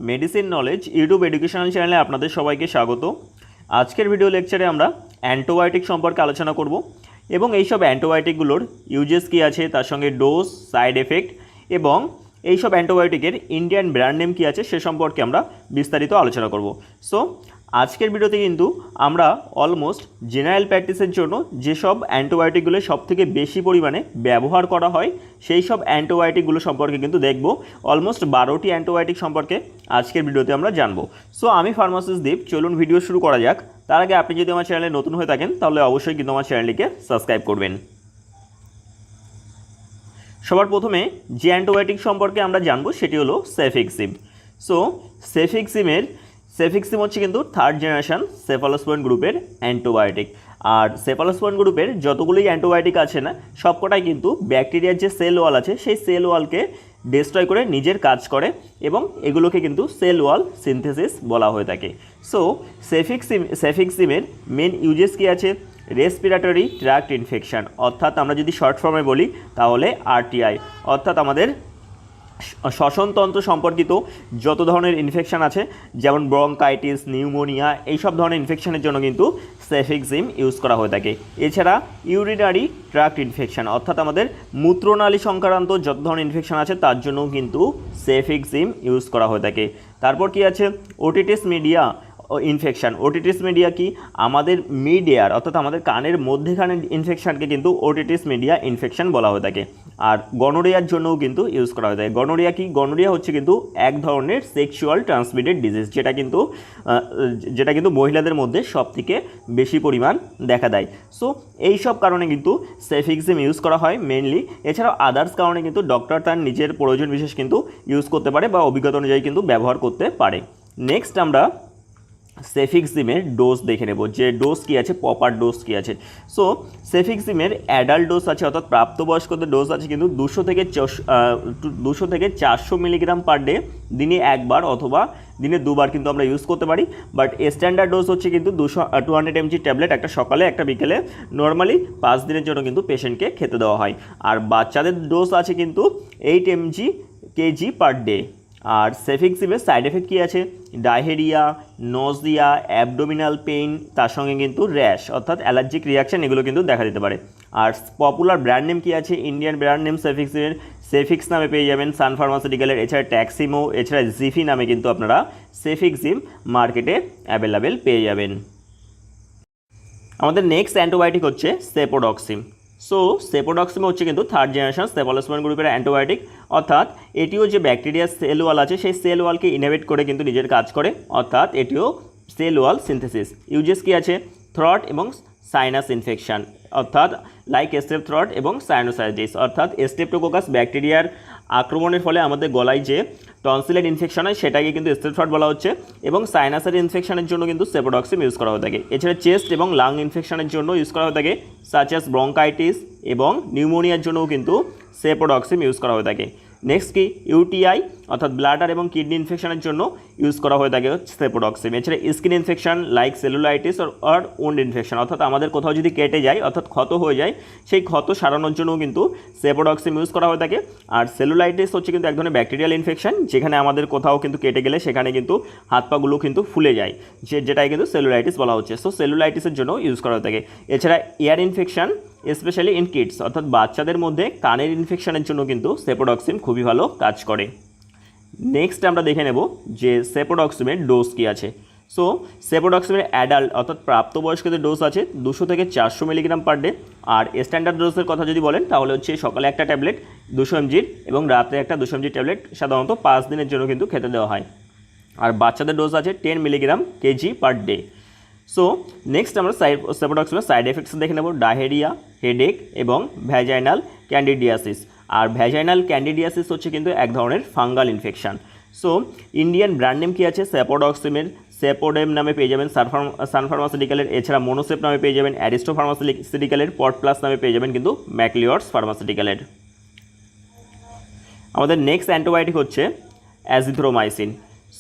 Medicine knowledge YouTube educational চ্যানেলে আপনাদের সবাইকে স্বাগত। আজকের ভিডিও লেকচারে আমরা অ্যান্টিবায়োটিক সম্পর্কে আলোচনা করব এবং এই সব অ্যান্টিবায়োটিকগুলোর ইউজেস কী আছে, তার সঙ্গে ডোজ, সাইড এফেক্ট এবং এই সব অ্যান্টিবায়োটিকের ইন্ডিয়ান ব্র্যান্ড নেম কী আছে সে সম্পর্কে আমরা বিস্তারিত আলোচনা করব। সো আজকের ভিডিওতে কিন্তু আমরা অলমোস্ট জেনারেল প্র্যাকটিসের জন্য যেসব অ্যান্টিবায়োটিকগুলো সবথেকে বেশি পরিমাণে ব্যবহার করা হয় সেই সব অ্যান্টিবায়োটিকগুলো সম্পর্কে কিন্তু দেখব। অলমোস্ট 12টি অ্যান্টিবায়োটিক সম্পর্কে আজকের ভিডিওতে আমরা জানবো। সো আমি ফার্মাসিস্ট দীপ, চলুন ভিডিও শুরু করা যাক। তার আগে আপনি যদি আমার চ্যানেলে নতুন হয়ে থাকেন তাহলে অবশ্যই কিন্তু আমার চ্যানেলটিকে সাবস্ক্রাইব করবেন। সবার প্রথমে যে অ্যান্টিবায়োটিক সম্পর্কে আমরা জানবো সেটি হলো সেফিক্সিম। সো সেফিক্সিম হচ্ছে কিন্তু থার্ড জেনারেশন সেফালোস্পোরিন গ্রুপের অ্যান্টিবায়োটিক। আর সেফালোস্পোরিন গ্রুপের যতগুলোই অ্যান্টিবায়োটিক আছে না, সবকটাই কিন্তু ব্যাকটেরিয়ার যে সেল ওয়াল আছে সেই সেল ওয়ালকে ডিস্ট্রয় করে নিজের কাজ করে এবং এগুলোকে কিন্তু সেল ওয়াল সিনথেসিস বলা হয়ে থাকে। সো সেফিক্সিমের মেন ইউজেস কী আছে? রেসপিরেটরি ট্র্যাক্ট ইনফেকশান, অর্থাৎ আমরা যদি শর্ট ফর্মে বলি তাহলে আরটিআই, অর্থাৎ আমাদের শ্বসনতন্ত্র সম্পর্কিত যত ধরনের ইনফেকশান আছে যেমন ব্রঙ্কাইটিস, নিউমোনিয়া, এইসব ধরনের ইনফেকশানের জন্য কিন্তু সেফিক্সিম ইউজ করা হয়ে থাকে। এছাড়া ইউরিনারি ট্র্যাক্ট ইনফেকশান, অর্থাৎ আমাদের মূত্রনালী সংক্রান্ত যত ধরনের ইনফেকশান আছে তার জন্য কিন্তু সেফিক্সিম ইউজ করা হয়ে থাকে। তারপর কি আছে? Otitis media infection. Otitis media কি? আমাদের মিডিয়ার অর্থাৎ আমাদের কানের মধ্যেখানের ইনফেকশানকে কিন্তু ওটিটিস মিডিয়া ইনফেকশান বলা হয়ে থাকে। আর গনোরিয়ার জন্যও কিন্তু ইউজ করা হয়ে থাকে। গনোরিয়া কি? গনোরিয়া হচ্ছে কিন্তু এক ধরনের সেক্সুয়াল ট্রান্সমিটেড ডিজিজ, যেটা কিন্তু মহিলাদের মধ্যে সবথেকে বেশি পরিমাণ দেখা দেয়। সো এই সব কারণে কিন্তু সেফিক্সিম ইউজ করা হয় মেনলি। এছাড়াও আদার্স কারণে কিন্তু ডক্টর তার নিজের প্রয়োজন বিশেষ কিন্তু ইউজ করতে পারে বা অভিজ্ঞতা অনুযায়ী কিন্তু ব্যবহার করতে পারে। নেক্সট আমরা সেফিক্সিমের ডোজ দেখে নেব, যে ডোজ কী আছে, প্রপার ডোজ কী আছে। সো সেফিক্সিমের অ্যাডাল্ট ডোজ আছে, অর্থাৎ প্রাপ্তবয়স্কদের ডোজ আছে কিন্তু 200 থেকে 400 মিলিগ্রাম পার ডে, দিনে একবার অথবা দিনে দুবার কিন্তু আমরা ইউজ করতে পারি। বাট স্ট্যান্ডার্ড ডোজ হচ্ছে কিন্তু 200 mg ট্যাবলেট, একটা সকালে একটা বিকেলে, নর্মালি 5 দিনের জন্য কিন্তু পেশেন্টকে খেতে দেওয়া হয়। আর বাচ্চাদের ডোজ আছে কিন্তু 8 mg/kg পার ডে। আর সেফিক্সিমের সাইড এফেক্ট কী আছে? ডায়রিয়া, নজিয়া, অ্যাবডোমিনাল পেইন, তার সঙ্গে কিন্তু র্যাশ অর্থাৎ অ্যালার্জিক রিয়াকশান, এগুলো কিন্তু দেখা দিতে পারে। আর পপুলার ব্র্যান্ড নেম কী আছে? ইন্ডিয়ান ব্র্যান্ড নেম সেফিক্সিমের সেফিক্স নামে পেয়ে যাবেন সান ফার্মাসিউটিক্যালের। এছাড়া ট্যাক্সিমো, এছাড়া জিফি নামে কিন্তু আপনারা সেফিক্সিম মার্কেটে অ্যাভেলেবেল পেয়ে যাবেন। আমাদের নেক্সট অ্যান্টিবায়োটিক হচ্ছে সেপোডক্সিম। সো সেপোডক্সিম হচ্ছে কিন্তু থার্ড জেনারেশন সেফালোস্পোরিন গ্রুপের অ্যান্টিবায়োটিক, অর্থাৎ এটিও যে ব্যাকটেরিয়ার সেল ওয়াল আছে সেই সেল ওয়ালকে ইনহিবিট করে কিন্তু নিজের কাজ করে, অর্থাৎ এটিও সেল ওয়াল সিনথেসিস। ইউজেস কী আছে? থ্রট এবং সাইনাস ইনফেকশান, অর্থাৎ লাইক স্টেপ থ্রট এবং সাইনোসাইটিস, অর্থাৎ স্টেপ্টোকোকাস ব্যাকটেরিয়ার আক্রমণের ফলে আমাদের গলায় যে টনসিলের ইনফেকশন হয় সেটাকে কিন্তু স্টেপ থ্রট বলা হচ্ছে, এবং সাইনাসের ইনফেকশনের জন্য কিন্তু সেপোডক্সিম ইউজ করা হয়ে থাকে। এছাড়া চেস্ট এবং লাং ইনফেকশনের জন্য ইউজ করা হয়ে থাকে, সাচ অ্যাজ ব্রঙ্কাইটিস এবং নিউমোনিয়ার জন্যও কিন্তু সেপোডক্সিম ইউজ করা হয়ে থাকে। নেক্সট কি? ইউটিআই অর্থাৎ ব্লাডার এবং কিডনি ইনফেকশনের জন্য ইউজ করা হয়ে থাকে সেপোডক্সিম। এছাড়া স্কিন ইনফেকশন লাইক সেলুলাইটিস আর উন্ড ইনফেকশন, অর্থাৎ আমাদের কোথাও যদি কেটে যায় অর্থাৎ ক্ষত হয়ে যায় সেই ক্ষত সারানোর জন্যও কিন্তু সেপোডক্সিম ইউজ করা হয়ে থাকে। আর সেলুলাইটিস হচ্ছে কিন্তু এক ধরনের ব্যাকটেরিয়াল ইনফেকশন, যেখানে আমাদের কোথাও কিন্তু কেটে গেলে সেখানে কিন্তু হাত পাগুলো কিন্তু ফুলে যায়, যেটাই কিন্তু সেলুলাইটিস বলা হচ্ছে। সো সেলুলাইটিসের জন্য ইউজ করা হয়ে থাকে। এছাড়া air infection specially in kids, অর্থাৎ বাচ্চাদের মধ্যে কানের ইনফেকশনের জন্য কিন্তু সেপোডক্সিম খুবই ভালো কাজ করে। নেক্সট আমরা দেখে নেব যে সেপোডক্সিমের ডোজ কী আছে। সো সেপোডক্সিমের অ্যাডাল্ট অর্থাৎ প্রাপ্তবয়স্কদের ডোজ আছে 200 থেকে 400 মিলিগ্রাম পার ডে। আর স্ট্যান্ডার্ড ডোজের কথা যদি বলেন তাহলে হচ্ছে সকালে একটা ট্যাবলেট 200 mg এবং রাতে একটা 200 mg ট্যাবলেট সাধারণত 5 দিনের জন্য কিন্তু খেতে দেওয়া হয়। আর বাচ্চাদের ডোজ আছে 10 mg/kg per day. So next আমরা সেপোডক্সিমের সাইড এফেক্টস দেখে নেব, ডায়রিয়া, হেডেক এবং ভ্যাজাইনাল ক্যান্ডিডিয়াসিস। আর ভ্যাজাইনাল ক্যান্ডিডিয়াসিস হচ্ছে কিন্তু এক ধরনের fungal infection. So Indian brand name কী আছে? সেপোডক্সিমের সেপোডেম নামে পেয়ে যাবেন সান ফার্মাসিউটিক্যালের। এছাড়া মোনোসেপ নামে পেয়ে যাবেন অ্যারিস্টো ফার্মাসিউটিক্যালের। পট প্লাস নামে পেয়ে যাবেন কিন্তু ম্যাকলিওর্স ফার্মাসিউটিক্যালের। আমাদের নেক্সট অ্যান্টিবায়োটিক হচ্ছে অ্যাজিথ্রোমাইসিন।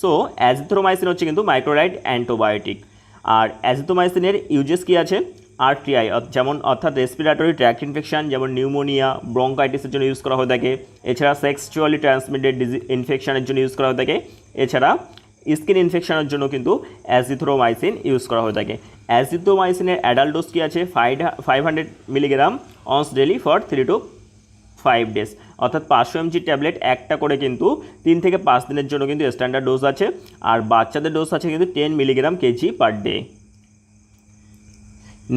সো অ্যাজিথ্রোমাইসিন হচ্ছে কিন্তু মাইক্রোরাইড অ্যান্টিবায়োটিক। আর অ্যাজিথ্রোমাইসিনের ইউজেস কী আছে? আরটিআই যেমন অর্থাৎ রেসপিরেটরি ট্র্যাক্ট ইনফেকশন যেমন নিউমোনিয়া ব্রঙ্কাইটিসের জন্য ইউজ করা হয়ে থাকে। এছাড়া সেক্সুয়ালি ট্রান্সমিটেড ইনফেকশনের জন্য ইউজ করা হয়ে থাকে। এছাড়া স্কিন ইনফেকশনের জন্য কিন্তু অ্যাজিথ্রোমাইসিন ইউজ করা হয়ে থাকে। অ্যাজিথ্রোমাইসিনের অ্যাডাল্ট ডোজ কী আছে 500 milligram once daily for 3 to 5 days, অর্থাৎ 500 mg ট্যাবলেট একটা করে কিন্তু 3 থেকে 5 দিনের জন্য কিন্তু স্ট্যান্ডার্ড ডোজ আছে। আর বাচ্চাদের ডোজ আছে কিন্তু 10 milligram kg per day.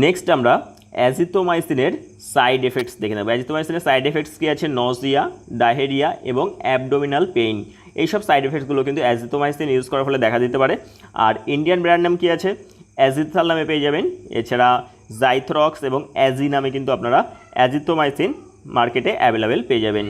Next আমরা অ্যাজিথ্রোমাইসিনের সাইড এফেক্টস দেখে নেব। অ্যাজিথ্রোমাইসিনের সাইড এফেক্টস কী আছে, নজিয়া, ডায়রিয়া এবং অ্যাবডোমিনাল পেইন। এইসব সাইড এফেক্টসগুলো কিন্তু অ্যাজিথ্রোমাইসিন ইউজ করার ফলে দেখা দিতে পারে। আর ইন্ডিয়ান ব্র্যান্ড নাম কী আছে, অ্যাজিথাল নামে পেয়ে যাবেন। এছাড়া জাইথ্রক্স এবং অ্যাজি নামে কিন্তু আপনারা অ্যাজিথ্রোমাইসিন মার্কেটে অ্যাভেলেবেল পেয়ে যাবেন।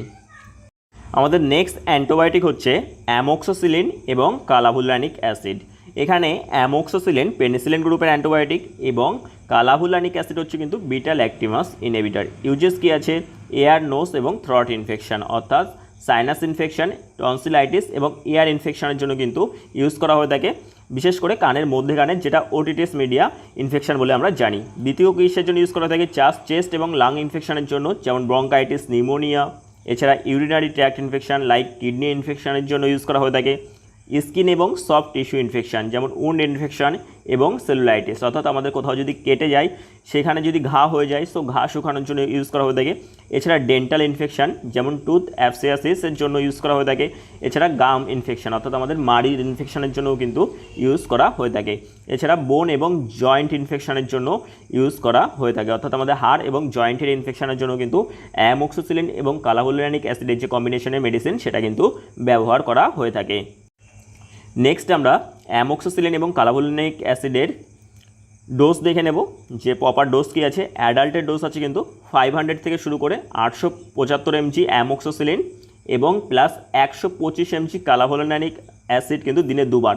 আমাদের নেক্সট অ্যান্টিবায়োটিক হচ্ছে অ্যামোক্সিসিলিন এবং কালাভুলানিক অ্যাসিড। এখানে অ্যামোক্সিসিলিন পেনিসিলিন গ্রুপের অ্যান্টিবায়োটিক এবং কালাভুলানিক অ্যাসিড হচ্ছে কিন্তু বিটা ল্যাকটিমাস ইনহিবিটর। ইউজেস কী আছে, এয়ার, নোজ এবং থ্রট ইনফেকশন অর্থাৎ সাইনাস ইনফেকশন, টনসিলাইটিস এবং এয়ার ইনফেকশনের জন্য কিন্তু ইউজ করা হয়ে থাকে, বিশেষ করে কানের মধ্যেখানে, যেটা ওটিটিস মিডিয়া ইনফেকশন বলে আমরা জানি। দ্বিতীয় কিসের জন্য ইউজ করা থাকে, চেস্ট এবং লাং ইনফেকশনের জন্য, যেমন ব্রঙ্কাইটিস, নিউমোনিয়া। এছাড়া urinary tract infection like kidney ইনফেকশনের জন্য ইউজ করা হয়ে থাকে। স্কিন এবং সফট টিস্যু ইনফেকশন যেমন উন্ড ইনফেকশন এবং সেলুলাইটিস, অর্থাৎ আমাদের কোথাও যদি কেটে যায়, সেখানে যদি ঘা হয়ে যায়, সো ঘা শুকানোর জন্য ইউজ করা হয়ে থাকে। এছাড়া ডেন্টাল ইনফেকশন যেমন টুথ অ্যাবসেসিসের জন্য ইউজ করা হয়ে থাকে। এছাড়া গাম ইনফেকশন অর্থাৎ আমাদের মাড়ির ইনফেকশনের জন্যও কিন্তু ইউজ করা হয়ে থাকে। এছাড়া বোন এবং জয়েন্ট ইনফেকশনের জন্য ইউজ করা হয়ে থাকে, অর্থাৎ আমাদের হাড় এবং জয়েন্টের ইনফেকশনের জন্য কিন্তু অ্যামোক্সিসিলিন এবং কালাভুলানিক অ্যাসিডের যে কম্বিনেশনের মেডিসিন সেটা কিন্তু ব্যবহার করা হয়ে থাকে। নেক্সট আমরা অ্যামোক্সিসিলিন এবং কালাভুলানিক অ্যাসিডের ডোজ দেখে নেব, যে প্রপার ডোজ কী আছে। অ্যাডাল্টের ডোজ আছে কিন্তু 500 থেকে শুরু করে 875 mg অ্যামোক্সিসিলিন এবং প্লাস 125 mg কালাভুলানিক অ্যাসিড কিন্তু দিনে 2 বার।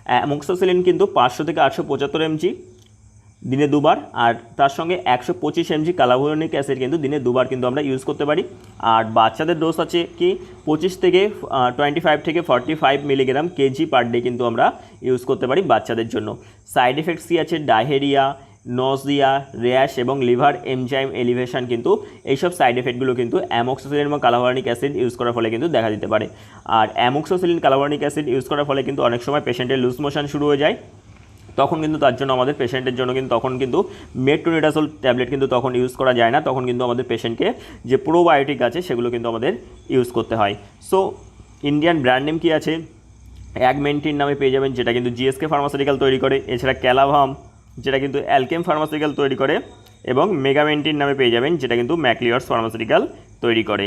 অ্যামোক্সিসিলিন কিন্তু 500 থেকে 875 mg দিনে 2 বার, আর তার সঙ্গে 125 mg কালাভুলানিক অ্যাসিড কিন্তু দিনে 2 বার কিন্তু আমরা ইউজ করতে পারি। আর বাচ্চাদের ডোজ আছে কি 25 থেকে 25 থেকে 45 মিলিগ্রাম কেজি পার ডে কিন্তু আমরা ইউজ করতে পারি বাচ্চাদের জন্য। সাইড এফেক্টস কী আছে, ডায়রিয়া, নজিয়া, র্যাশ এবং লিভার এনজাইম এলিভেশন, কিন্তু এইসব সাইড এফেক্টগুলো কিন্তু অ্যামোক্সিসিলিন এবং কালাভুলানিক অ্যাসিড ইউজ করার ফলে কিন্তু দেখা দিতে পারে। আর অ্যামোক্সিসিলিন কালাভুলানিক অ্যাসিড ইউজ করার ফলে কিন্তু অনেক সময় পেশেন্টের লুজ মোশন শুরু হয়ে যায়, তখন কিন্তু তার জন্য আমাদের পেশেন্টের জন্য কিন্তু তখন কিন্তু মেট্রোনিডাজোল ট্যাবলেট কিন্তু তখন ইউজ করা যায় না, তখন কিন্তু আমাদের পেশেন্টকে যে প্রোবায়োটিক আছে সেগুলো কিন্তু আমাদের ইউজ করতে হয়। সো ইন্ডিয়ান ব্র্যান্ড নেম কী আছে, অ্যাগমেন্টিন নামে পেয়ে যাবেন, যেটা কিন্তু জিএসকে ফার্মাসিউটিক্যাল তৈরি করে। এছাড়া ক্যালাভাম, যেটা কিন্তু অ্যালকেম ফার্মাসিউটিক্যাল তৈরি করে, এবং মেগামেন্টিন নামে পেয়ে যাবেন, যেটা কিন্তু ম্যাকলিওর্স ফার্মাসিউটিক্যাল তৈরি করে।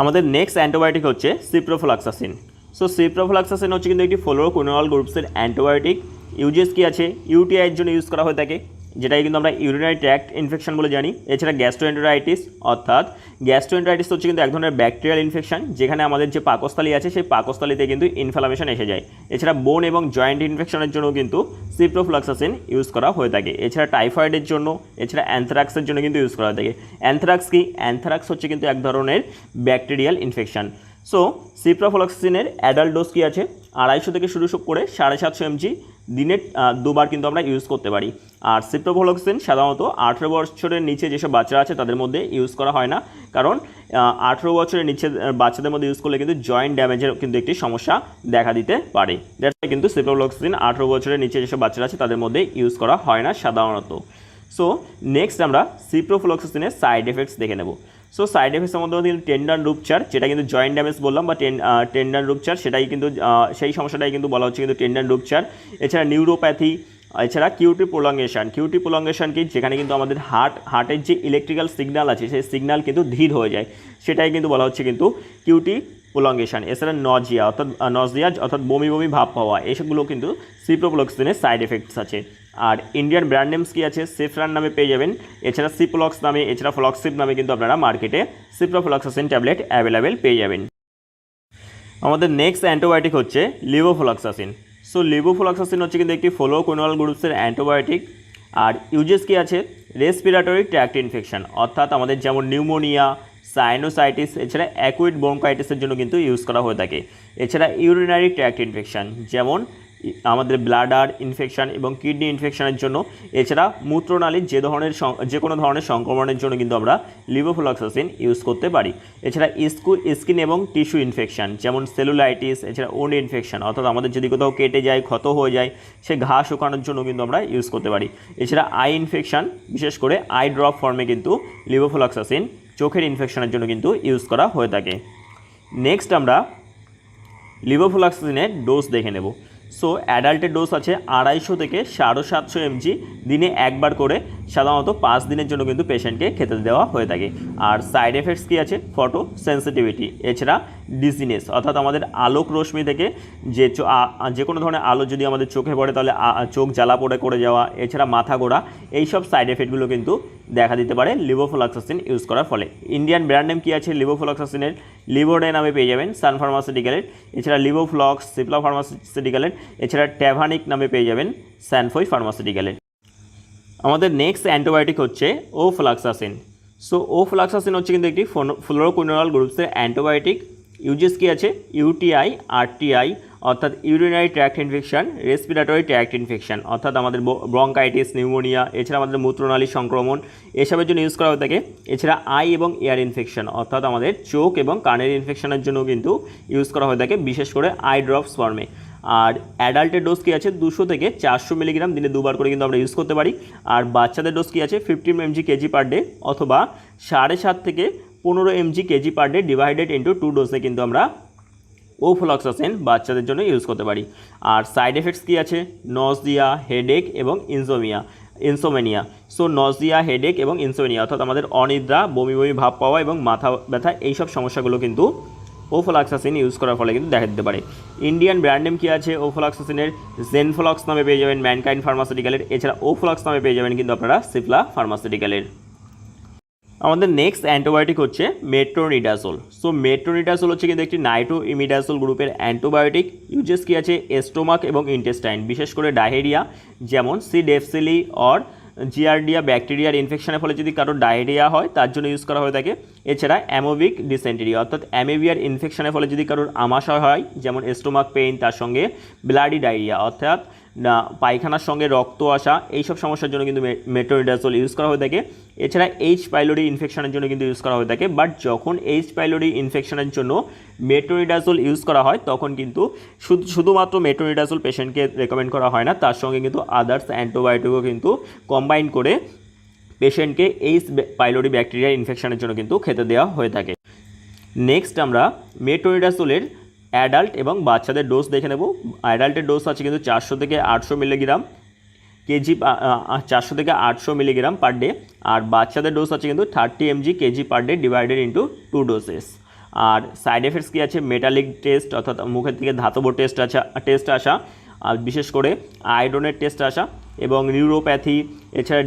আমাদের নেক্সট অ্যান্টিবায়োটিক হচ্ছে সিপ্রোফ্লক্সাসিন। সো সিপ্রোফ্লক্সাসিন হচ্ছে কিন্তু একটি ফ্লোরোকুইনোল গ্রুপসের অ্যান্টিবায়োটিক। ইউজেস কী আছে, ইউটিআইয়ের জন্য ইউজ করা হয়ে থাকে, যেটাই কিন্তু আমরা ইউরিনারি ট্র্যাক্ট ইনফেকশন বলে জানি। এছাড়া গ্যাস্ট্রোএন্টেরাইটিস, অর্থাৎ গ্যাস্ট্রোএন্টেরাইটিস হচ্ছে কিন্তু এক ধরনের ব্যাকটেরিয়াল ইনফেকশন, যেখানে আমাদের যে পাকস্থলী আছে সেই পাকস্থলীতে কিন্তু ইনফ্লামেশন এসে যায়। এছাড়া বোন এবং জয়েন্ট ইনফেকশনের জন্য কিন্তু সিপ্রোফ্লক্সাসিন ইউজ করা হয়ে থাকে। এছাড়া টাইফয়েডের জন্য, এছাড়া অ্যানথ্রাক্সের জন্য কিন্তু ইউজ করা হয়ে থাকে। অ্যানথ্রাক্স কি, অ্যানথ্রাক্স হচ্ছে কিন্তু এক ধরনের ব্যাকটেরিয়াল ইনফেকশন। সো সিপ্রোফ্লক্সাসিনের অ্যাডাল্ট ডোজ কী আছে, 250 থেকে শুরু করে 750 mg দিনে 2 বার কিন্তু আমরা ইউজ করতে পারি। আর সিপ্রোফ্লক্সাসিন সাধারণত 18 বছরের নিচে যেসব বাচ্চারা আছে তাদের মধ্যে ইউজ করা হয় না, কারণ 18 বছরের নিচে বাচ্চাদের মধ্যে ইউজ করলে কিন্তু জয়েন্ট ড্যামেজের কিন্তু একটি সমস্যা দেখা দিতে পারে। দ্যাটস ওয়াই কিন্তু সিপ্রোফ্লক্সাসিন 18 বছরের নিচে যেসব বাচ্চারা আছে তাদের মধ্যে ইউজ করা হয় না সাধারণত। সো নেক্সট আমরা সিপ্রোফ্লক্সাসিনের সাইড এফেক্টস দেখে নেব। সো সাইড এফেক্টসের মধ্যে কিন্তু টেন্ডন রুপচার, যেটা কিন্তু জয়েন্ট ড্যামেজ বললাম, বা টেন্ডন রুপচার, সেটাই কিন্তু সেই সমস্যাটাই কিন্তু বলা হচ্ছে কিন্তু টেন্ডন রুপচার। এছাড়া নিউরোপ্যাথি, এছাড়া কিউটি প্রোলঙ্গেশন। কিউটি প্রোলঙ্গেশন কি, যেখানে কিন্তু আমাদের হার্টের যে ইলেকট্রিক্যাল সিগন্যাল আছে সেই সিগন্যাল কিন্তু ধীর হয়ে যায়, সেটাই কিন্তু বলা হচ্ছে কিন্তু কিউটি প্রোলঙ্গেশন। এছাড়া নজিয়া অর্থাৎ বমি বমি ভাব পাওয়া, এইসবগুলো কিন্তু সিপ্রোফ্লক্সাসিনের সাইড এফেক্টস আছে। আর ইন্ডিয়ান ব্র্যান্ড নেমস কী আছে, সেফরান নামে পেয়ে যাবেন। এছাড়া সিপ্লক্স নামে, এছাড়া ফ্লক্সিপ নামে কিন্তু আপনারা মার্কেটে সিপ্রোফ্লক্সাসিন ট্যাবলেট অ্যাভেলেবেল পেয়ে যাবেন। আমাদের নেক্সট অ্যান্টিবায়োটিক হচ্ছে লিভোফ্লক্সাসিন। সো লিভোফ্লক্সাসিন হচ্ছে কিন্তু একটি ফ্লোরোকুইনোল গ্রুপসের অ্যান্টিবায়োটিক। আর ইউজেস কী আছে, রেসপিরেটরি ট্র্যাক্ট ইনফেকশন, অর্থাৎ আমাদের যেমন নিউমোনিয়া, সাইনোসাইটিস, এছাড়া অ্যাকুইড ব্রঙ্কাইটিসের জন্য কিন্তু ইউজ করা হয়ে থাকে। এছাড়া ইউরিনারি ট্র্যাক্ট ইনফেকশন যেমন আমাদের ব্লাডার ইনফেকশান এবং কিডনি ইনফেকশানের জন্য। এছাড়া মূত্রনালীর যে কোনো ধরনের সংক্রমণের জন্য কিন্তু আমরা লিভোফ্লক্সাসিন ইউজ করতে পারি। এছাড়া স্কিন এবং টিস্যু ইনফেকশান যেমন সেলুলাইটিস, এছাড়া ওন্ড ইনফেকশান অর্থাৎ আমাদের যদি কোথাও কেটে যায়, ক্ষত হয়ে যায়, সে ঘা শুকানোর জন্য কিন্তু আমরা ইউজ করতে পারি। এছাড়া আই ইনফেকশান, বিশেষ করে আই ড্রপ ফর্মে কিন্তু লিভোফ্লক্সাসিন চোখের ইনফেকশনের জন্য কিন্তু ইউজ করা হয়ে থাকে। নেক্সট আমরা লিভোফ্লক্সাসিনের ডোজ দেখে নেব। সো অ্যাডাল্টের ডোজ আছে 250 থেকে 750 mg দিনে একবার করে, সাধারণত 5 দিনের জন্য কিন্তু পেশেন্টকে খেতে দেওয়া হয়ে থাকে। আর সাইড এফেক্টস কী আছে? ফটো সেন্সিটিভিটি, এছাড়া ডিজিনেস অর্থাৎ আমাদের আলোক রশ্মি থেকে যে কোনো ধরনের আলো যদি আমাদের চোখে পড়ে তাহলে চোখ জ্বালা পড়ে করে যাওয়া, এছাড়া মাথা ঘোরা, এইসব সাইড এফেক্টগুলো কিন্তু দেখা দিতে পারে লিভোফ্লক্সাসিন ইউজ করার ফলে। ইন্ডিয়ান ব্র্যান্ড নেম কী আছে লিভোফ্লক্সাসিনের? লিভোডে নামে পেয়ে যাবেন সান ফার্মাসিউটিক্যালের, এছাড়া লিভোফ্লক্স সিপ্লা ফার্মাসিউটিক্যালের, এছাড়া ট্যাভানিক নামে পেয়ে যাবেন স্যানফই ফার্মাসিউটিক্যালের। আমাদের নেক্সট অ্যান্টিবায়োটিক হচ্ছে ওফ্লক্সাসিন। সো ওফ্লক্সাসিন হচ্ছে কিন্তু একটি ফ্লোরোকুইনোল গ্রুপসের অ্যান্টিবায়োটিক। ইউজেস কী আছে? ইউটিআই, আরটিআই অর্থাৎ urinary tract infection, respiratory tract infection অর্থাৎ আমাদের ব্রঙ্কাইটিস, নিউমোনিয়া, এছাড়া আমাদের মূত্রনালী সংক্রমণ, এসবের জন্য ইউজ করা হয়ে থাকে। এছাড়া আই এবং এয়ার ইনফেকশন অর্থাৎ আমাদের চোখ এবং কানের ইনফেকশনের জন্য কিন্তু ইউজ করা হয়ে থাকে, বিশেষ করে আই ড্রপস ফর্মে। আর অ্যাডাল্টের ডোজ কী আছে? 200 থেকে 400 মিলিগ্রাম দিনে 2 বার করে কিন্তু আমরা ইউজ করতে পারি। আর বাচ্চাদের ডোজ কী আছে? 15 mg কেজি পার ডে অথবা 7.5 থেকে 15 mg kg per day divided into 2 ডোজে কিন্তু আমরা ওফ্লক্সাসিন বাচ্চাদের জন্য ইউজ করতে পারি। আর সাইড এফেক্টস কী আছে? নজিয়া, হেডেক এবং ইনসোমেনিয়া। সো নজিয়া, হেডেক এবং ইনসোমেনিয়া অর্থাৎ আমাদের অনিদ্রা, বমি বমি ভাব পাওয়া এবং মাথা ব্যথা, এইসব সমস্যাগুলো কিন্তু ওফ্লক্সাসিন ইউজ করার ফলে কিন্তু দেখা দিতে পারে। ইন্ডিয়ান ব্র্যান্ড নেম কী আছে ওফ্লক্সাসিনের? জেনফ্লক্স নামে পেয়ে যাবেন ম্যানকাইন্ড ফার্মাসিউটিক্যালের, এছাড়া ওফ্লক্স নামে পেয়ে যাবেন কিন্তু আপনারা সিপ্লা ফার্মাসিউটিক্যালের। আমাদের নেক্সট অ্যান্টিবায়োটিক হচ্ছে মেট্রোনিডাজোল। সো মেট্রোনিডাজোল হচ্ছে কিন্তু একটি নাইট্রোইমিডাজোল গ্রুপের অ্যান্টিবায়োটিক। ইউজেস কী আছে? স্টোমাক এবং ইন্টেস্টাইন, বিশেষ করে ডায়রিয়া যেমন সি ডিফথিলি অর জিয়ার্ডিয়া ব্যাকটেরিয়ার ইনফেকশনের ফলে যদি কারোর ডায়রিয়া হয় তার জন্য ইউজ করা হয়ে থাকে। এছাড়া অ্যামোবিক ডিসেন্টেরি অর্থাৎ অ্যামেবিয়ার ইনফেকশনের ফলে যদি কারোর আমাশয় হয়, যেমন স্টোমাক পেইন, তার সঙ্গে ব্লাডি ডায়রিয়া অর্থাৎ পায়খানার সঙ্গে রক্ত আসা, এইসব সমস্যার জন্য কিন্তু মেট্রোনিডাজোল ইউজ করা হয়ে থাকে। এছাড়া এইচ পাইলোরি ইনফেকশনের জন্য কিন্তু ইউজ করা হয়ে থাকে। বাট যখন এইচ পাইলোরি ইনফেকশনের জন্য মেট্রোনিডাজোল ইউজ করা হয় তখন কিন্তু শুধুমাত্র মেট্রোনিডাজোল পেশেন্টকে রেকমেন্ড করা হয় না, তার সঙ্গে কিন্তু আদার্স অ্যান্টিবায়োটিকও কিন্তু কম্বাইন করে পেশেন্টকে এইচ পাইলোরি ব্যাকটেরিয়ার ইনফেকশনের জন্য কিন্তু খেতে দেওয়া হয়ে থাকে। নেক্সট আমরা মেট্রোনিডাজোলের অ্যাডাল্ট এবং বাচ্চাদের ডোজ দেখে নেব। অ্যাডাল্টের ডোজ আছে কিন্তু 400 থেকে 800 মিলিগ্রাম কেজি, 400 থেকে 800 মিলিগ্রাম পার ডে। আর বাচ্চাদের ডোজ আছে কিন্তু 30 mg kg per day divided into 2 doses. আর সাইড এফেক্টস কী আছে? মেটালিক টেস্ট অর্থাৎ মুখের থেকে ধাতব টেস্ট আসা, আর বিশেষ করে আয়রনের টেস্ট আসা এবং নিউরোপ্যাথি, এছাড়া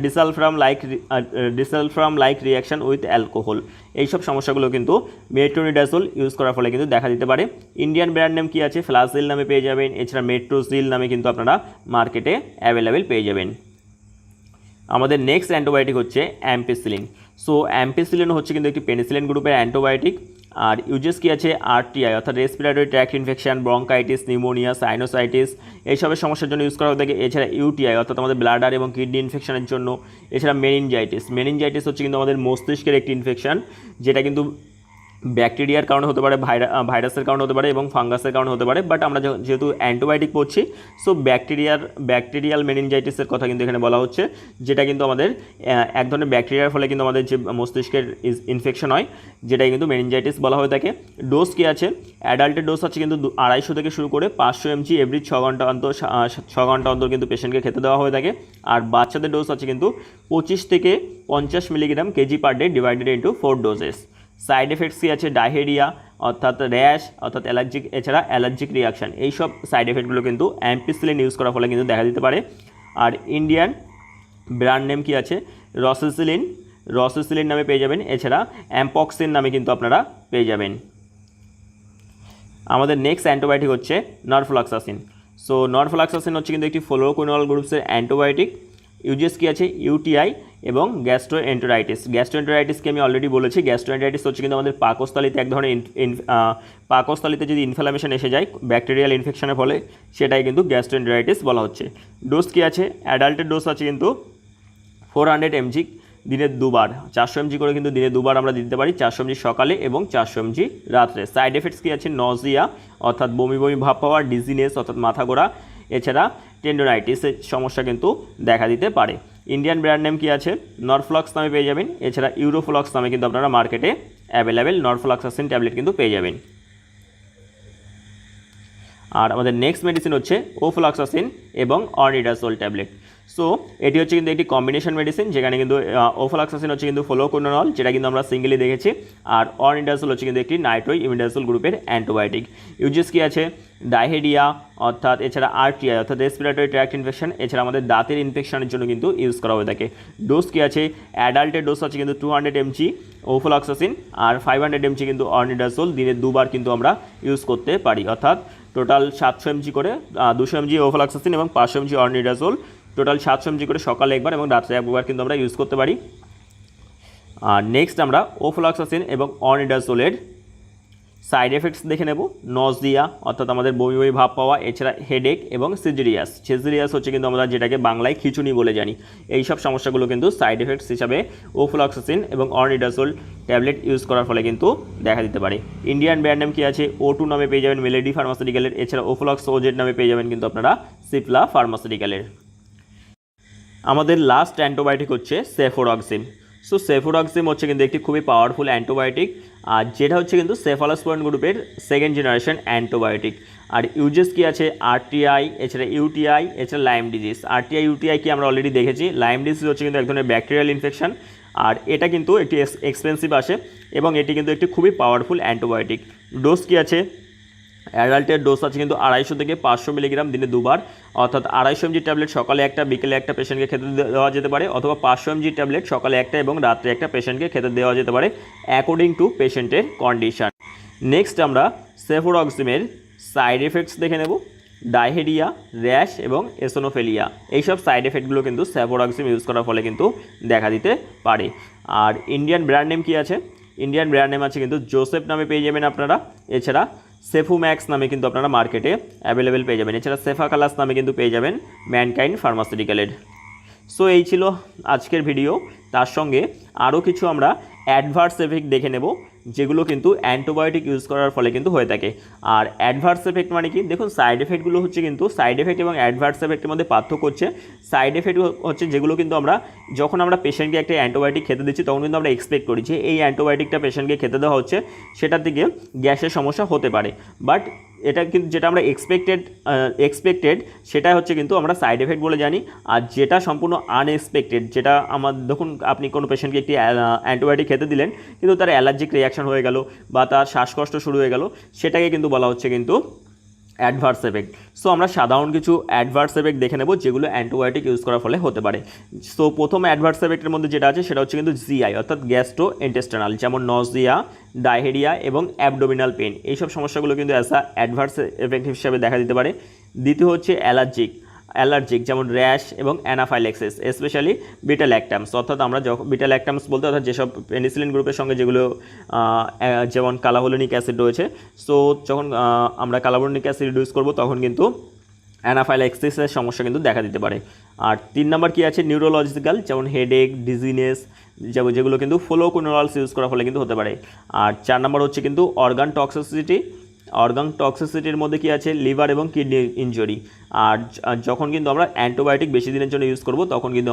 ডিসালফ্রাম লাইক রিয়াকশান উইথ অ্যালকোহল, এইসব সমস্যাগুলো কিন্তু মেট্রোনিডাজোল ইউজ করার ফলে কিন্তু দেখা দিতে পারে। ইন্ডিয়ান ব্র্যান্ড নেম কী আছে? ফ্লাজিল নামে পেয়ে যাবেন, এছাড়া মেট্রোজিল নামে কিন্তু আপনারা মার্কেটে অ্যাভেলেবেল পেয়ে যাবেন। আমাদের নেক্সট অ্যান্টিবায়োটিক হচ্ছে অ্যাম্পিসিলিন। সো অ্যাম্পিসিলিন হচ্ছে কিন্তু একটি পেনিসিলিন গ্রুপের অ্যান্টিবায়োটিক। আর ইউজেস কী আছে? আরটিআই অর্থাৎ respiratory tract infection, bronchitis, pneumonia, sinusitis, এইসবের সমস্যার জন্য ইউজ করা হয়ে থাকে। এছাড়া ইউটিআই অর্থাৎ আমাদের ব্লাডার এবং কিডনি ইনফেকশনের জন্য। এছাড়া মেনিনজাইটিস হচ্ছে কিন্তু আমাদের মস্তিষ্কের একটি ইনফেকশন, যেটা কিন্তু ব্যাকটেরিয়ার কারণে হতে পারে, ভাইরাসের কারণে হতে পারে এবং ফাঙ্গাসের কারণে হতে পারে। বাট আমরা যেহেতু অ্যান্টিবায়োটিক পড়ছি, সো ব্যাকটেরিয়াল মেনিনজাইটিসের কথা কিন্তু এখানে বলা হচ্ছে, যেটা কিন্তু আমাদের এক ধরনের ব্যাকটেরিয়ার ফলে কিন্তু আমাদের যে মস্তিষ্কের ইনফেকশন হয়, যেটাই কিন্তু মেনিনজাইটিস বলা হয়ে থাকে। ডোজ কী আছে? অ্যাডাল্টের ডোজ আছে কিন্তু 250 থেকে শুরু করে 500 mg এভরি 6 ঘন্টা অন্তর কিন্তু পেশেন্টকে খেতে দেওয়া হয়ে থাকে। আর বাচ্চাদের ডোজ আছে কিন্তু 25 থেকে 50 milligram kg per day divided into 4 doses. Side effects কী আছে? ডায়রিয়া অর্থাৎ র্যাশ অর্থাৎ এছাড়া অ্যালার্জিক রিয়াকশান, এইসব সাইড এফেক্টগুলো কিন্তু অ্যাম্পিসিলিন ইউজ করার ফলে কিন্তু দেখা দিতে পারে। আর ইন্ডিয়ান ব্র্যান্ড নেম কী আছে? রসিসিলিন নামে পেয়ে যাবেন, এছাড়া অ্যাম্পক্সিন নামে কিন্তু আপনারা পেয়ে যাবেন। আমাদের নেক্সট অ্যান্টিবায়োটিক হচ্ছে নরফ্লক্সাসিন। সো নরফ্লক্সাসিন হচ্ছে কিন্তু একটি ফ্লোরোকুইনোল গ্রুপসের অ্যান্টিবায়োটিক। ইউজিএস কী আছে ইউটিআই এবং গ্যাস্ট্রোএন্টেরাইটিসকে আমি অলরেডি বলেছি। গ্যাস্ট্রোএন্টেরাইটিস হচ্ছে কিন্তু আমাদের পাকস্থলীতে এক ধরনের পাকস্থলীতে যদি ইনফ্লামেশন এসে যায় ব্যাকটেরিয়াল ইনফেকশনের ফলে, সেটাই কিন্তু গ্যাস্ট্রোএন্টেরাইটিস বলা হচ্ছে। ডোজ কী আছে, অ্যাডাল্টের ডোজ আছে কিন্তু 400 mg দিনে 2 বার, 400 mg করে কিন্তু দিনে 2 বার আমরা দিতে পারি, 400 mg সকালে এবং 400 mg রাত্রে। সাইড এফেক্টস কী আছে, নজিয়া অর্থাৎ বমি বমি ভাব পাওয়া, ডিজিনেস অর্থাৎ মাথা ঘোরা, এছাড়া টেন্ডোনাইটিসের সমস্যা কিন্তু দেখা দিতে পারে। ইন্ডিয়ান ব্র্যান্ড নেম কী আছে, নরফ্লক্স নামে পেয়ে যাবেন, এছাড়া ইউরোফ্লক্স নামে কিন্তু আপনারা মার্কেটে অ্যাভেলেবেল নরফ্লক্সাসিন ট্যাবলেট কিন্তু পেয়ে যাবেন। আর আমাদের নেক্সট মেডিসিন হচ্ছে ওফ্লক্সাসিন এবং অর্নিডাজোল ট্যাবলেট। সো এটি হচ্ছে কিন্তু একটি কম্বিনেশন মেডিসিন, যেখানে কিন্তু ওফ্লক্সাসিন হচ্ছে কিন্তু ফ্লোকোনোনল, যেটা কিন্তু আমরা সিঙ্গেলি দেখেছি, আর অর্নিডাজোল হচ্ছে কিন্তু একটি নাইট্রো ইমিডাজোল গ্রুপের অ্যান্টিবায়োটিক। ইউজেস কী আছে, ডায়হেরিয়া অর্থাৎ, এছাড়া আরটিআই অর্থাৎ রেসপিরেটরি ট্র্যাক্ট ইনফেকশন, এছাড়া আমাদের দাঁতের ইনফেকশনের জন্য কিন্তু ইউজ করা হয়ে থাকে। ডোজ কী আছে, অ্যাডাল্টের ডোজ আছে কিন্তু 200 mg ওফ্লক্সাসিন আর 500 mg কিন্তু অর্নিডাজোল দিনে 2 বার কিন্তু আমরা ইউজ করতে পারি, অর্থাৎ টোটাল 700 mg করে 200 mg ওফ্লক্সাসিন এবং 500 mg অর্নিডাজোল, টোটাল 700 mg করে সকালে একবার এবং রাত্রে একবার কিন্তু আমরা ইউজ করতে পারি। আর নেক্সট আমরা ওফ্লক্সাসিন এবং অর্নিডাজোলের সাইড এফেক্টস দেখে নেব। নজিয়া অর্থাৎ আমাদের বমি বমি ভাব পাওয়া, এছাড়া হেডেক এবং সিজেরিয়াস হচ্ছে কিন্তু আমরা যেটাকে বাংলায় খিঁচুনি বলে জানি। এই সব সমস্যাগুলো কিন্তু সাইড এফেক্টস হিসাবে ওফ্লক্সাসিন এবং অর্নিডাজোল ট্যাবলেট ইউজ করার ফলে কিন্তু দেখা দিতে পারে। ইন্ডিয়ান ব্র্যান্ড নেম কী আছে, O2 নামে পেয়ে যাবেন মেলেডি ফার্মাসিউটিক্যালের, এছাড়া ওফ্লক্স ওজেড নামে পেয়ে যাবেন কিন্তু আপনারা সিপলা ফার্মাসিউটিক্যালের। আমাদের লাস্ট অ্যান্টিবায়োটিক হচ্ছে সেফোরক্সিম। সো সেফোরক্সিম হচ্ছে কিন্তু একটি খুবই পাওয়ারফুল অ্যান্টিবায়োটিক, আর যেটা হচ্ছে কিন্তু সেফালোস্পোরিন গ্রুপের সেকেন্ড জেনারেশন অ্যান্টিবায়োটিক। আর ইউজেস কী আছে, আরটিআই, এছাড়া ইউটিআই, এছাড়া লাইম ডিজিজ। আরটিআই ইউটিআই কি আমরা অলরেডি দেখেছি। লাইম ডিজিজ হচ্ছে কিন্তু এক ধরনের ব্যাকটেরিয়াল ইনফেকশন, আর এটা কিন্তু একটি এক্সপেন্সিভ আসে এবং এটি কিন্তু একটি খুবই পাওয়ারফুল অ্যান্টিবায়োটিক। ডোজ কী আছে, অ্যাডাল্টের ডোজ আছে কিন্তু 250 থেকে 500 মিলিগ্রাম দিনে 2 বার, অর্থাৎ 250 mg ট্যাবলেট সকালে একটা বিকেলে একটা পেশেন্টকে খেতে দেওয়া যেতে পারে, অথবা 500 mg ট্যাবলেট সকালে একটা এবং রাত্রে একটা পেশেন্টকে খেতে দেওয়া যেতে পারে অ্যাকর্ডিং টু পেশেন্টের কন্ডিশন। নেক্সট আমরা সেফোরক্সিমের সাইড এফেক্টস দেখে নেব। ডায়হেরিয়া, র্যাশ এবং এসোনোফেলিয়া, এইসব সাইড এফেক্টগুলো কিন্তু সেফোরক্সিম ইউজ করার ফলে কিন্তু দেখা দিতে পারে। আর ইন্ডিয়ান ব্র্যান্ড নেম কী আছে, ইন্ডিয়ান ব্র্যান্ড নেম আছে কিন্তু জোসেফ নামে পেয়ে যাবেন আপনারা, এছাড়া সেফুম্যাক্স নামে কিন্তু আপনারা মার্কেটে অ্যাভেলেবেল পেয়ে যাবেন, এছাড়া সেফাকালাস নামে কিন্তু পেয়ে যাবেন ম্যানকাইন্ড ফার্মাসিউটিক্যালের। সো এই ছিল আজকের ভিডিও। তার সঙ্গে আরও কিছু আমরা অ্যাডভার্স এফেক্ট দেখে নেব, যেগুলো কিন্তু অ্যান্টিবায়োটিক ইউজ করার ফলে কিন্তু হয়ে থাকে। আর অ্যাডভার্স এফেক্ট মানে কি, দেখুন সাইড এফেক্টগুলো হচ্ছে কিন্তু সাইড এফেক্ট এবং অ্যাডভার্স এফেক্টের মধ্যে পার্থক্য হচ্ছে। সাইড এফেক্ট হচ্ছে যেগুলো কিন্তু আমরা যখন আমরা পেশেন্টকে একটা অ্যান্টিবায়োটিক খেতে দিচ্ছি তখন কিন্তু আমরা এক্সপেক্ট করি যে এই অ্যান্টিবায়োটিকটা পেশেন্টকে খেতে দেওয়া হচ্ছে, সেটার থেকে গ্যাসের সমস্যা হতে পারে, বাট এটা কিন্তু যেটা আমরা এক্সপেক্টেড সেটা হচ্ছে কিন্তু আমরা সাইড এফেক্ট বলে জানি। আর যেটা সম্পূর্ণ আনএক্সপেক্টেড, যেটা আমার দেখুন আপনি কোনো পেশেন্টকে একটি অ্যান্টিবায়োটিক খেতে দিলেন কিন্তু তার অ্যালার্জিক রিয়াকশন হয়ে গেল বা তার শ্বাসকষ্ট শুরু হয়ে গেল, সেটাকে কিন্তু বলা হচ্ছে কিন্তু অ্যাডভার্স এফেক্ট। সো আমরা সাধারণ কিছু অ্যাডভার্স এফেক্ট দেখে নেব যেগুলো অ্যান্টিবায়োটিক ইউজ করার ফলে হতে পারে। সো প্রথম অ্যাডভার্স এফেক্টের মধ্যে যেটা আছে সেটা হচ্ছে কিন্তু জিআই অর্থাৎ গ্যাস্ট্রোইন্টেস্টাইনাল, যেমন নজিয়া, ডায়হেরিয়া এবং অ্যাবডোমিনাল পেন, এইসব সমস্যাগুলো কিন্তু অ্যাজ আ অ্যাডভার্স এফেক্ট হিসেবে দেখা দিতে পারে। দ্বিতীয় হচ্ছে অ্যালার্জিক যেমন র্যাশ এবং অ্যানাফাইল্যাক্সিস, স্পেশালি বিটা ল্যাকটামস, অর্থাৎ আমরা যখন বিটা ল্যাকটামস বলতে অর্থাৎ যেসব পেনিসিলিন গ্রুপের সঙ্গে যেগুলো যেমন কালাভোলিনিক অ্যাসিড রয়েছে, সো যখন আমরা কালাভোলিনিক অ্যাসিড ইউজ করব তখন কিন্তু অ্যানাফাইল্যাক্সিসের সমস্যা কিন্তু দেখা দিতে পারে। আর 3 নম্বর কী আছে, নিউরোলজিক্যাল, যেমন হেডেক, ডিজিনেস, যেগুলো কিন্তু ফ্লোকোনোনলস ইউজ করার ফলে কিন্তু হতে পারে। আর 4 নম্বর হচ্ছে কিন্তু অর্গান টক্সিসিটির মধ্যে কী আছে, লিভার এবং কিডনি ইনজুরি। আর যখন কিন্তু আমরা অ্যান্টিবায়োটিক বেশি দিনের জন্য ইউজ করব তখন কিন্তু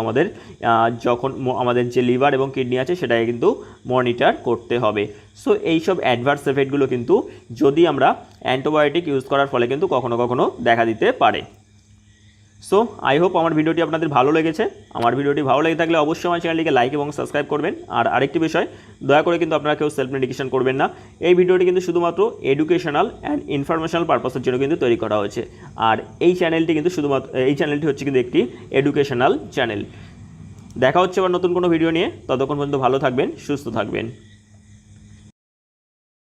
আমাদের যে লিভার এবং কিডনি আছে সেটাকে কিন্তু মনিটর করতে হবে। সো এইসব অ্যাডভার্স এফেক্টগুলো কিন্তু যদি আমরা অ্যান্টিবায়োটিক ইউজ করার ফলে কিন্তু কখনো কখনো দেখা দিতে পারে। সো আই হোপ আমার ভিডিওটি আপনাদের ভালো লেগেছে। আমার ভিডিওটি ভালো লেগে থাকলে অবশ্যই আমার চ্যানেলটিকে লাইক এবং সাবস্ক্রাইব করবেন। আর আরেকটি বিষয়, দয়া করে কিন্তু আপনারা কেউ সেলফ মেডিকেশন করবেন না। এই ভিডিওটি কিন্তু শুধুমাত্র এডুকেশনাল অ্যান্ড ইনফরমেশনাল পারপাসের জন্য কিন্তু তৈরি করা হয়েছে। আর এই চ্যানেলটি হচ্ছে কিন্তু একটি এডুকেশনাল চ্যানেল। দেখা হচ্ছে আবার নতুন কোনো ভিডিও নিয়ে, ততক্ষণ পর্যন্ত ভালো থাকবেন, সুস্থ থাকবেন।